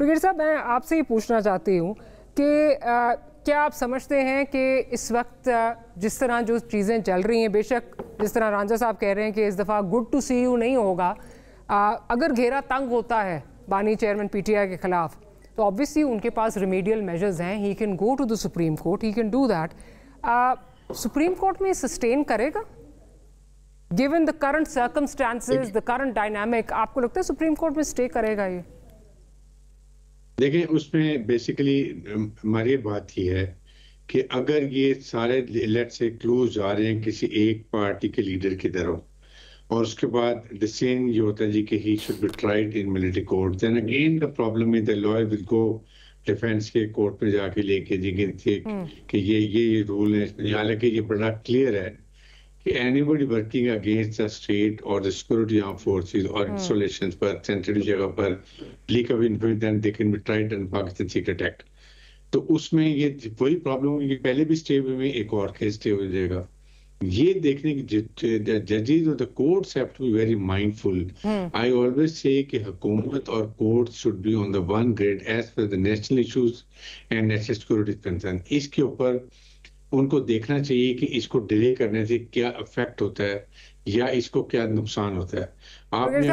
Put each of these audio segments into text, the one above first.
Brigadier साहब, मैं आपसे ये पूछना चाहती हूँ कि क्या आप समझते हैं कि इस वक्त जिस तरह जो चीज़ें चल रही हैं, बेशक जिस तरह रांझा साहब कह रहे हैं कि इस दफ़ा गुड टू सी यू नहीं होगा, अगर घेरा तंग होता है बानी चेयरमैन पीटीआई के खिलाफ, तो ऑब्वियसली उनके पास रिमीडियल मेजर्स हैं, he can go to the supreme court, he can do that. Supreme court में सस्टेन करेगा given the current circumstances, the current dynamic? आपको लगता है सुप्रीम कोर्ट में स्टे करेगा ये? देखें, उसमें बेसिकली हमारी बात ही है कि अगर ये सारे लेट्स से क्लूज आ रहे हैं किसी एक पार्टी के लीडर की तरफ और उसके बाद डिसीजन ये होता है जी कि he should be tried in military court, then again the problem is the lawyer will go defence के कोर्ट में जाके लेके जी कि ये रूल है। हालांकि ये बड़ा क्लियर है कि anybody working against the state or the security armed forces or installations पर sensitive जगह पर leak of information, then they can be tried in Pakistan Secret Act। तो उसमें ये वही प्रॉब्लम है कि पहले भी स्टे में एक और केस स्टे हो जाएगा। ये देखने की जजेस और the courts have to be very mindful. I always say कि हुकूमत और court should be on the one grade edge पर the national issues and national security concern. इसके ऊपर उनको देखना चाहिए कि इसको डिले करने से क्या इफेक्ट होता है या इसको क्या नुकसान होता है। आपने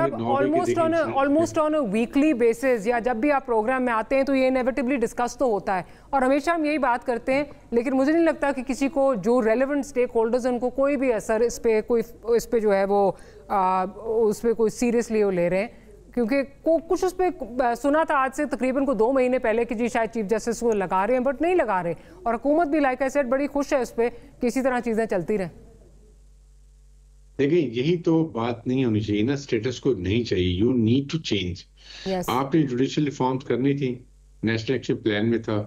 almost on a weekly basis या जब भी आप प्रोग्राम में आते हैं तो ये इनएविटेबली डिस्कस तो होता है और हमेशा हम यही बात करते हैं, लेकिन मुझे नहीं लगता कि किसी को जो रेलेवेंट स्टेक होल्डर्स हैं उनको कोई भी असर इस पे जो है वो उस पर कोई सीरियसली वो ले रहे हैं, क्योंकि कुछ उस पर सुना था आज से तकरीबन 2 महीने पहले कि जी शायद चीफ जस्टिस को लगा रहे हैं, बट नहीं लगा रहे और हुकूमत भी लाइक आई सेड बड़ी खुश है उस पर कि इसी तरह चीजें चलती रहें। देखिए, यही तो बात नहीं होनी चाहिए ना, स्टेटस को नहीं चाहिए, यू नीड टू चेंज। आपने जुडिशियल रिफॉर्म्स करनी थी, नेशनल एक्शन प्लान में था।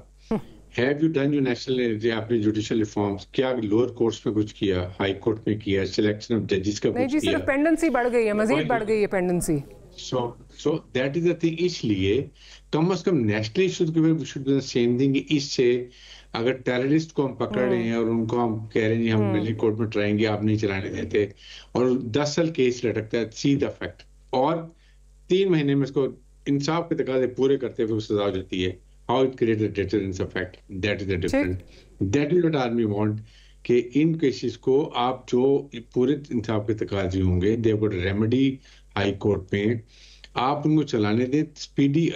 Have you done your national आपने जुडिशियल रिफॉर्म्स? क्या लोअर कोर्ट्स में कुछ किया, हाई कोर्ट में किया, सिलेक्शन ऑफ जजेस का कुछ किया? सिर्फ पेंडेंसी बढ़ गई है, मजीद बढ़ गई है pendency. So that is the thing। इसलिए कम से कम नेशनल इश्यूज के ऊपर should be the same thing. इससे अगर टेररिस्ट को हम पकड़ रहे हैं और उनको हम कह रहे हैं हम मिलिट्री कोर्ट में ट्राएंगे, आप नहीं चलाने देते और 10 साल केस लटकता है, सी द फैक्ट, और 3 महीने में इसको इंसाफ के तकाजे पूरे करते हुए सजा हो जाती है। How it create the difference of fact, that is the different, that is what army want कि इन केसेस को आप जो पूरे इंसाफ के तकाजे होंगे they would remedy high court में, आप उनको चलाने दें स्पीडी।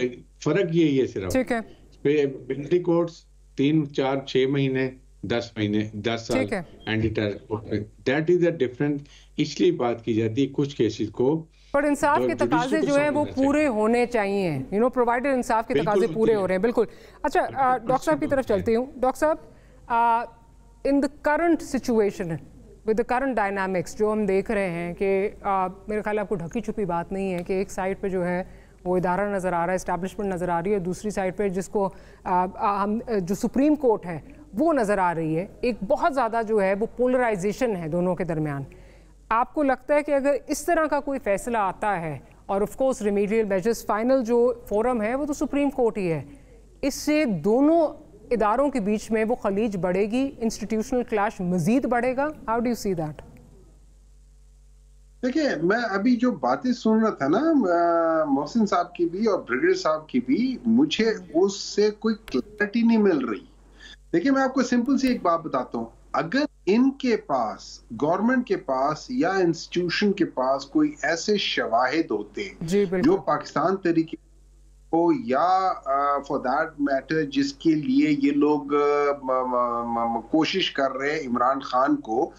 फर्क यही है सिर्फ, ठीक है, मिलिट्री कोर्ट्स 3, 4, 6 महीने, 10 महीने, 10 साल एंटी टेरर कोर्ट में, दैट इज द डिफरेंट। इसलिए बात की जाती है कुछ केसेस को, पर इंसाफ के तकाजे जो है वो पूरे होने चाहिए, यू नो, प्रोवाइडेड इंसाफ के तकाजे पूरे हो रहे हैं। बिल्कुल। अच्छा, डॉक्टर साहब की तरफ चलती हूँ। डॉक्टर साहब, in the current situation with the current dynamics जो हम देख रहे हैं कि मेरे ख्याल आपको ढकी छुपी बात नहीं है कि एक साइड पे जो है वो इदारा नज़र आ रहा है, इस्टेब्लिशमेंट नज़र आ रही है, दूसरी साइड पे जिसको हम जो सुप्रीम कोर्ट है वो नज़र आ रही है। एक बहुत ज़्यादा जो है वो पोलराइजेशन है दोनों के दरमियान। आपको लगता है कि अगर इस तरह का कोई फैसला आता है, और of course remedial measures final जो फोरम है वो तो सुप्रीम कोर्ट ही है, इससे दोनों इदारों के बीच में वो खलीज बढ़ेगी, इंस्टीट्यूशनल क्लैश मजीद बढ़ेगा? How do you see that? देखिए, मैं अभी जो बातें सुन रहा था ना मोहसिन साहब की भी और ब्रिगेडियर साहब की भी, मुझे उससे कोई क्लैरिटी नहीं मिल रही। देखिए, मैं आपको सिंपल सी एक बात बताता हूँ, अगर इनके पास, गवर्नमेंट के पास या इंस्टीट्यूशन के पास कोई ऐसे शवाहिद होते जो पाकिस्तान तरीके या फॉर दैट मैटर जिसके लिए ये लोग कोशिश कर रहे हैं इमरान खान को,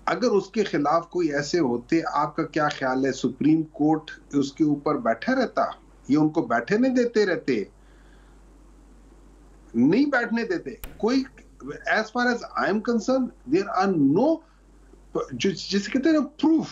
अगर उसके खिलाफ कोई ऐसे होते, आपका क्या ख्याल है सुप्रीम कोर्ट उसके ऊपर बैठा रहता? ये उनको बैठे नहीं देते रहते, नहीं बैठने देते कोई। As far as I am concern there are no, जिसे कहते हैं प्रूफ,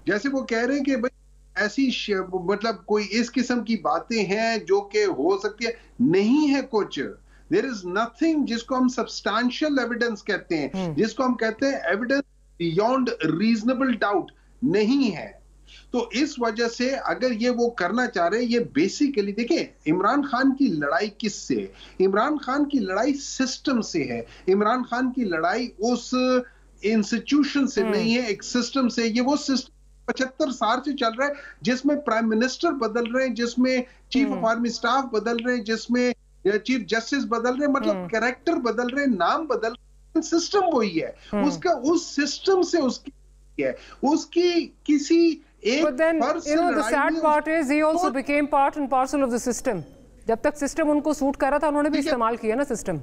जैसे वो कह रहे हैं कि भाई ऐसी मतलब कोई इस किस्म की बातें हैं जो कि हो सकती है, नहीं है कुछ। देयर इज नथिंग जिसको हम सब्सटैंशियल एविडेंस कहते हैं, जिसको हम कहते हैं एविडेंस बियॉन्ड रीजनेबल डाउट, नहीं है। तो इस वजह से अगर ये वो करना चाह रहे हैं, ये बेसिकली देखिए, इमरान खान की लड़ाई किससे? इमरान खान की लड़ाई सिस्टम से है। इमरान खान की लड़ाई उस इंस्टीट्यूशन से नहीं है, एक सिस्टम से। ये वो सिस्टम 75 साल से चल रहा है, जिसमें प्राइम मिनिस्टर बदल रहे हैं, जिसमें चीफ ऑफ आर्मी स्टाफ बदल रहे हैं, जिसमें चीफ जस्टिस बदल रहे हैं, मतलब कैरेक्टर बदल रहे हैं, नाम बदल रहे हैं, सिस्टम वही है। उसका उस सिस्टम से उसकी किसी एक But then, the sad part is he also became part and parcel of the system. जब तक सिस्टम उनको सूट कर रहा था, उन्होंने भी इस्तेमाल किया ना सिस्टम।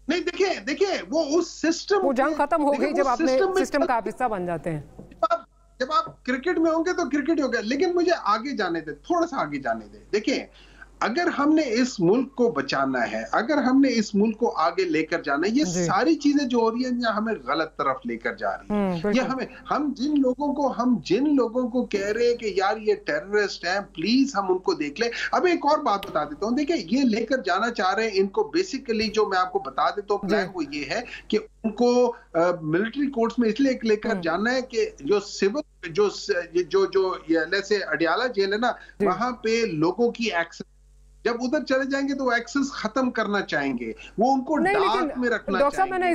नहीं, देखिए वो उस सिस्टम, वो जंग खत्म हो गई जब आपने सिस्टम का आप हिस्सा बन जाते हैं। जब आप क्रिकेट में होंगे तो क्रिकेट हो गया, लेकिन मुझे आगे जाने दे, थोड़ा सा आगे जाने दे। देखिए, अगर हमने इस मुल्क को बचाना है, अगर हमने इस मुल्क को आगे लेकर जाना है, ये सारी चीजें जो हो रही हैं हमें गलत तरफ लेकर जा रही है। ये हम जिन लोगों को कह रहे हैं कि यार ये टेररिस्ट हैं, प्लीज हम उनको देख ले। अब एक और बात बता देता हूँ, देखिए ये लेकर जाना चाह रहे हैं इनको, बेसिकली जो मैं आपको बता देता हूँ प्लान वो ये है कि उनको मिलिट्री कोर्ट्स में इसलिए लेकर जाना है कि जो सिविल जो जैसे अडियाला जेल है ना, वहां पे लोगों की एक्सेस, जब उधर चले जाएंगे तो वो एक्सेस खत्म करना चाहेंगे, वो उनको डार्क में रखना चाहेंगे।